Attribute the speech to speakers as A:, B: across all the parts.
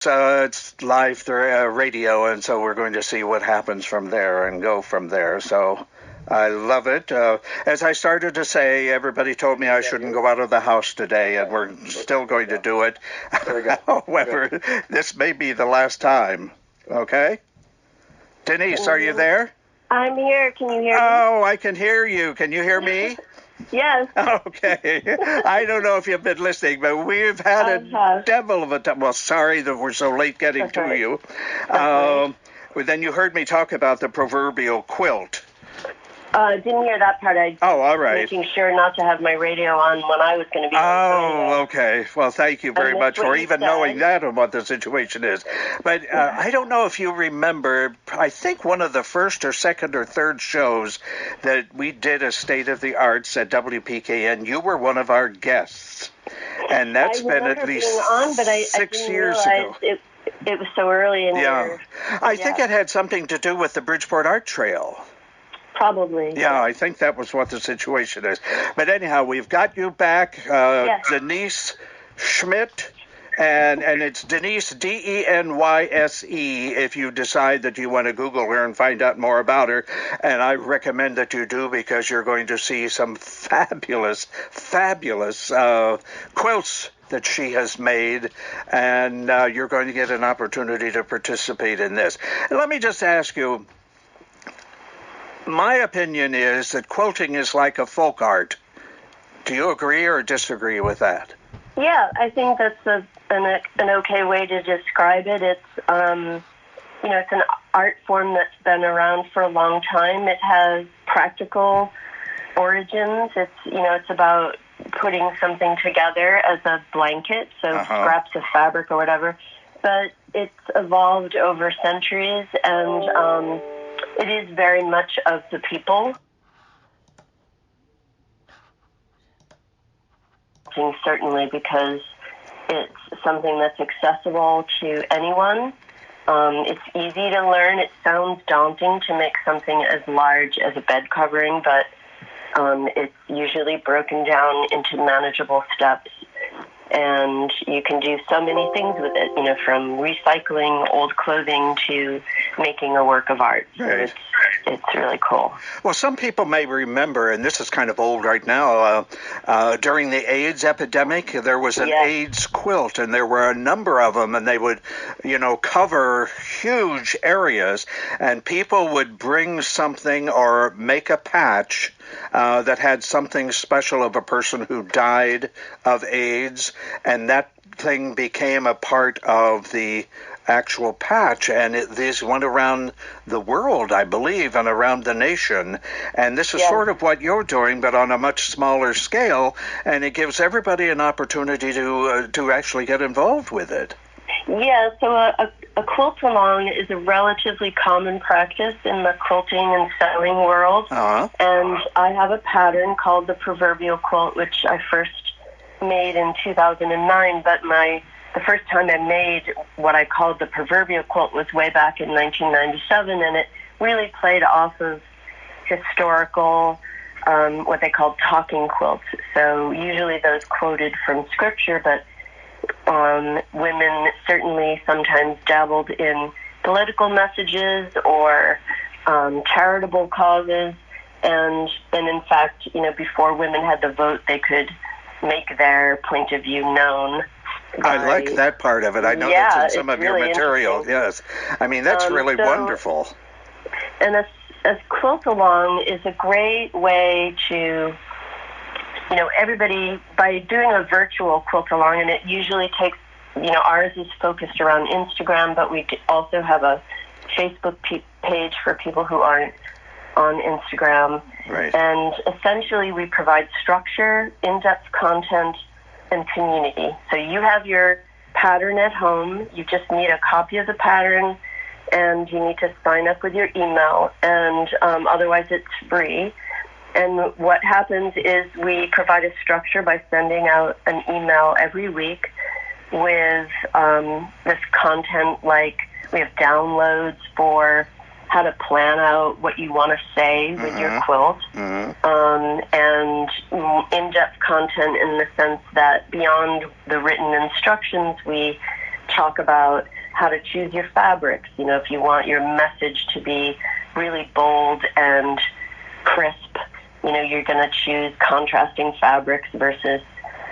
A: It's live radio, and so we're going to see what happens from there and go from there. So I love it. As I started to say, everybody told me I shouldn't go out of the house today, and we're still going to do it. However, this may be the last time. Okay? Denyse, are you there?
B: I'm here. Can you hear me?
A: Oh, I can hear you. Can you hear me?
B: Yes.
A: Okay. I don't know if you've been listening, but we've had a devil of a time. Well, sorry that we're so late getting to you. Well, then you heard me talk about the proverbial quilt.
B: Didn't hear that part.
A: All right.
B: Making sure not to have my radio on when I was going to be
A: on. Oh, okay. Well, thank you very much for even knowing that and what the situation is. But I don't know if you remember, I think one of the first or second or third shows that we did as State of the Arts at WPKN, you were one of our guests. And that's been at least
B: on, but
A: 6 years ago.
B: It was so early in your...
A: I think it had something to do with the Bridgeport Art Trail.
B: Probably.
A: Yeah, I think that was what the situation is. But anyhow, we've got you back, Denyse Schmidt, and it's Denyse, D-E-N-Y-S-E, if you decide that you want to Google her and find out more about her. And I recommend that you do, because you're going to see some fabulous quilts that she has made, and you're going to get an opportunity to participate in this. And let me just ask you, my opinion is that quilting is like a folk art. Do you agree or disagree with that?
B: Yeah, I think that's an okay way to describe it. It's it's an art form that's been around for a long time. It has practical origins. It's about putting something together as a blanket, so scraps of fabric or whatever. But it's evolved over centuries, and it is very much of the people. Certainly, because it's something that's accessible to anyone. It's easy to learn. It sounds daunting to make something as large as a bed covering, but it's usually broken down into manageable steps. And you can do so many things with it, from recycling old clothing to making a work of art. So
A: right.
B: It's really cool.
A: Well, some people may remember, and this is kind of old right now, during the AIDS epidemic, there was an AIDS quilt, and there were a number of them, and they would, cover huge areas, and people would bring something or make a patch that had something special of a person who died of AIDS, and that thing became a part of the actual patch, and these went around the world, I believe, and around the nation. And this is sort of what you're doing, but on a much smaller scale, and it gives everybody an opportunity to actually get involved with it.
B: Yeah, so a quilt-along is a relatively common practice in the quilting and sewing world. And I have a pattern called the Proverbial Quilt, which I first made in 2009, but the first time I made what I called the Proverbial Quilt was way back in 1997, and it really played off of historical, what they called talking quilts. So usually those quoted from scripture, but women certainly sometimes dabbled in political messages or charitable causes, and in fact, before women had the vote, they could make their point of view known.
A: I like that part of it. I know that's in some of your material. Yes. I mean, that's really wonderful.
B: And a quilt-along is a great way to, everybody, by doing a virtual quilt-along, and it usually takes, ours is focused around Instagram, but we also have a Facebook page for people who aren't on Instagram.
A: Right.
B: And essentially we provide structure, in-depth content, and community. So you have your pattern at home. You just need a copy of the pattern, and you need to sign up with your email, and otherwise it's free. And what happens is we provide a structure by sending out an email every week with this content, like we have downloads for how to plan out what you want to say with your quilt, and in-depth content in the sense that beyond the written instructions, we talk about how to choose your fabrics. You know, if you want your message to be really bold and crisp, you know, you're going to choose contrasting fabrics versus,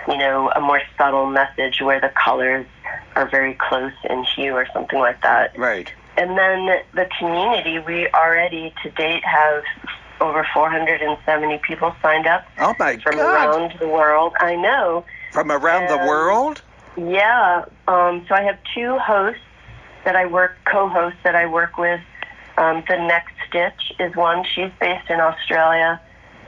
B: you know, a more subtle message where the colors are very close in hue or something like that.
A: Right.
B: And then the community, we already to date have over 470 people signed up.
A: Oh my
B: from
A: God.
B: around the world. I know.
A: From around the world?
B: Yeah. So I have two hosts that co-hosts that I work with. The Next Stitch is one. She's based in Australia.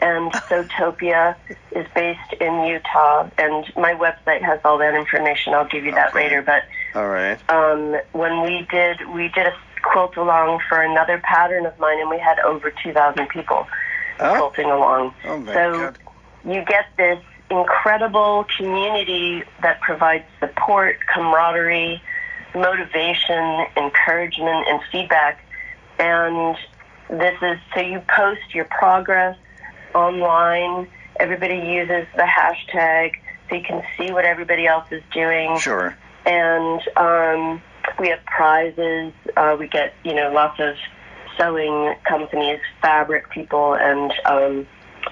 B: And Sotopia is based in Utah. And my website has all that information. I'll give you that later. But
A: all right.
B: When we did a quilt-along for another pattern of mine, and we had over 2,000 people quilting along.
A: Oh my
B: so
A: God.
B: You get this incredible community that provides support, camaraderie, motivation, encouragement, and feedback. And so you post your progress online. Everybody uses the hashtag so you can see what everybody else is doing.
A: Sure.
B: And we have prizes. We get, you know, lots of sewing companies, fabric people, and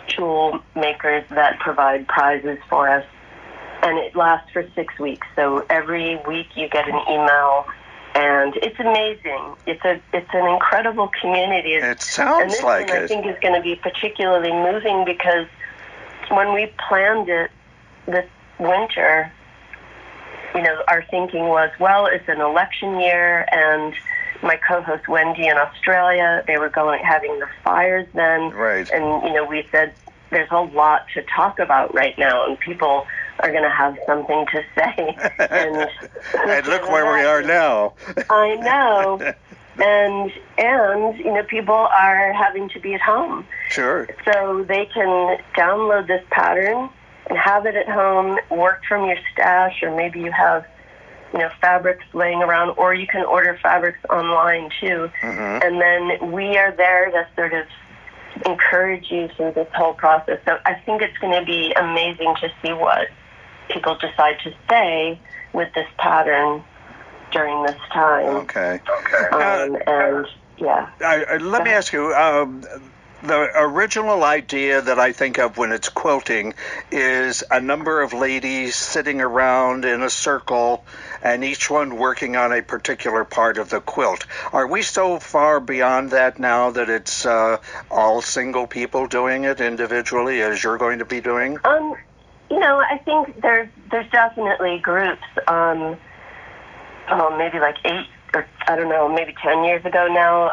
B: tool makers that provide prizes for us. And it lasts for 6 weeks. So every week you get an email, and it's amazing. It's an incredible community.
A: It sounds like
B: I think is going to be particularly moving because when we planned it this winter, you know, our thinking was, well, it's an election year, and my co-host Wendy in Australia, they were having the fires then.
A: Right.
B: And, you know, we said there's a lot to talk about right now, and people are going to have something to say. And
A: look where we are now.
B: I know. And, you know, people are having to be at home.
A: Sure.
B: So they can download this pattern and have it at home, work from your stash, or maybe you have, you know, fabrics laying around, or you can order fabrics online too.
A: Mm-hmm.
B: And then we are there to sort of encourage you through this whole process. So I think it's going to be amazing to see what people decide to say with this pattern during this time.
A: Okay.
B: And yeah.
A: Let me ask you, the original idea that I think of when it's quilting is a number of ladies sitting around in a circle and each one working on a particular part of the quilt. Are we so far beyond that now that it's all single people doing it individually, as you're going to be doing?
B: You know, I think there's definitely groups. Maybe like 8 or I don't know, maybe 10 years ago now.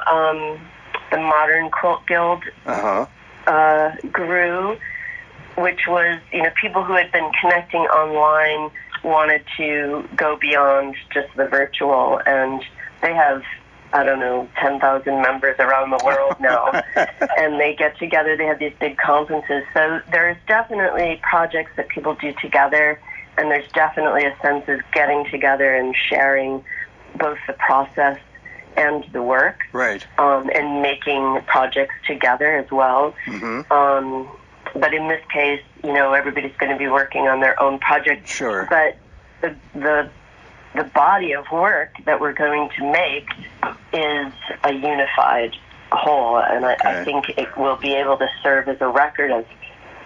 B: The Modern Quilt Guild grew, which was, you know, people who had been connecting online wanted to go beyond just the virtual, and they have, I don't know, 10,000 members around the world now, and they get together, they have these big conferences. So there's definitely projects that people do together, and there's definitely a sense of getting together and sharing both the process and the work,
A: right?
B: And making projects together as well.
A: Mm-hmm.
B: But in this case, you know, everybody's going to be working on their own project.
A: Sure.
B: But the body of work that we're going to make is a unified whole, and I think it will be able to serve as a record of,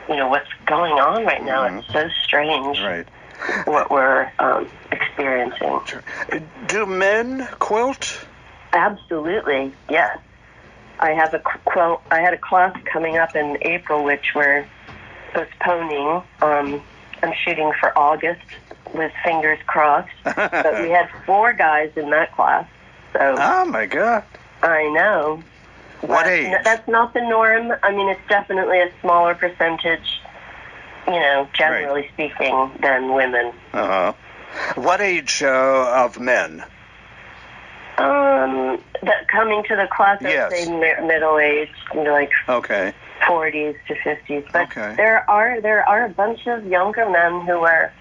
B: you know, what's going on right now. Mm-hmm. It's so strange.
A: Right.
B: What we're experiencing.
A: Sure. Do men quilt?
B: Absolutely, yes. I have I had a class coming up in April, which we're postponing. I'm shooting for August with fingers crossed. But we had 4 guys in that class. So.
A: Oh my God.
B: I know.
A: What age?
B: That's not the norm. I mean, it's definitely a smaller percentage, you know, generally speaking, than women.
A: Uh-huh. What age of men?
B: That coming to the class,
A: yes.
B: I'd say middle-aged, you know, like 40s to 50s. But there are a bunch of younger men who are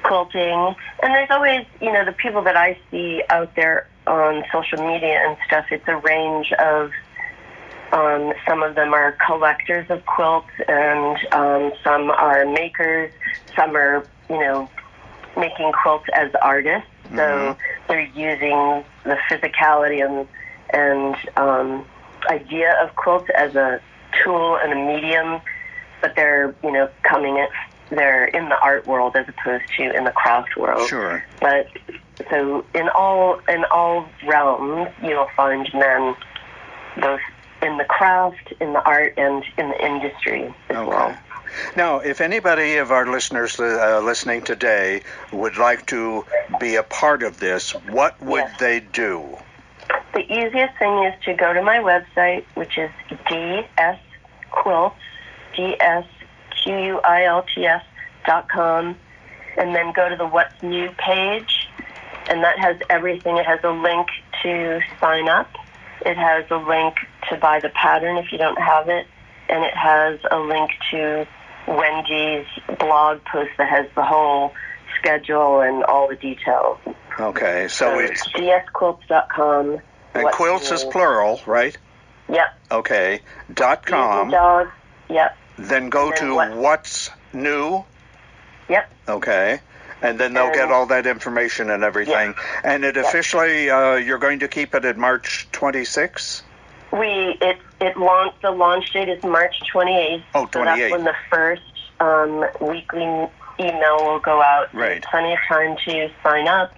B: quilting, and there's always, you know, the people that I see out there on social media and stuff. It's a range of. Some of them are collectors of quilts, and some are makers. Some are, you know, making quilts as artists. So they're using the physicality and idea of quilts as a tool and a medium, but they're they're in the art world as opposed to in the craft world.
A: Sure.
B: But so in all realms, you'll find men both in the craft, in the art, and in the industry as well.
A: Now, if anybody of our listeners listening today would like to be a part of this, what would they do?
B: The easiest thing is to go to my website, which is dsquilts, dsquilts.com, and then go to the What's New page, and that has everything. It has a link to sign up. It has a link to buy the pattern if you don't have it, and it has a link to Wendy's blog post that has the whole schedule and all the details.
A: Okay, so it's
B: dsquilts.com.
A: And quilts is plural, right?
B: Yep.
A: Okay. .com.
B: Dog. Yep.
A: Then go to What's New.
B: Yep.
A: Okay. And then they'll get all that information and everything. Yep. And it officially, you're going to keep it at March 26th?
B: The launch date is March 28th.
A: Oh, 28th.
B: So that's when the first weekly email will go out.
A: Right.
B: Plenty of time to sign up,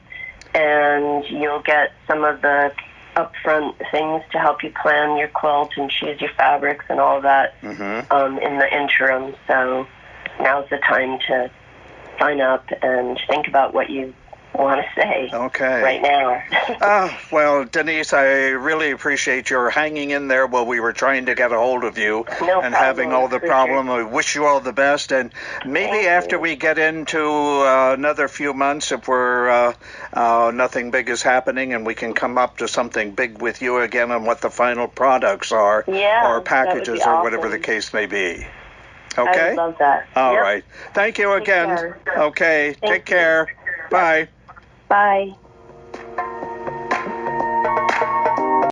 B: and you'll get some of the upfront things to help you plan your quilt and choose your fabrics and all that in the interim. So now's the time to sign up and think about what you want to say right now.
A: Well, Denyse, I really appreciate your hanging in there while we were trying to get a hold of you having all the problem. I wish you all the best, and maybe after we get into another few months, if we're nothing big is happening, and we can come up to something big with you again on what the final products are, or packages, or whatever the case may be. Okay?
B: I would love that.
A: All right. Thank you again. Okay. Take care. Bye.
B: Bye.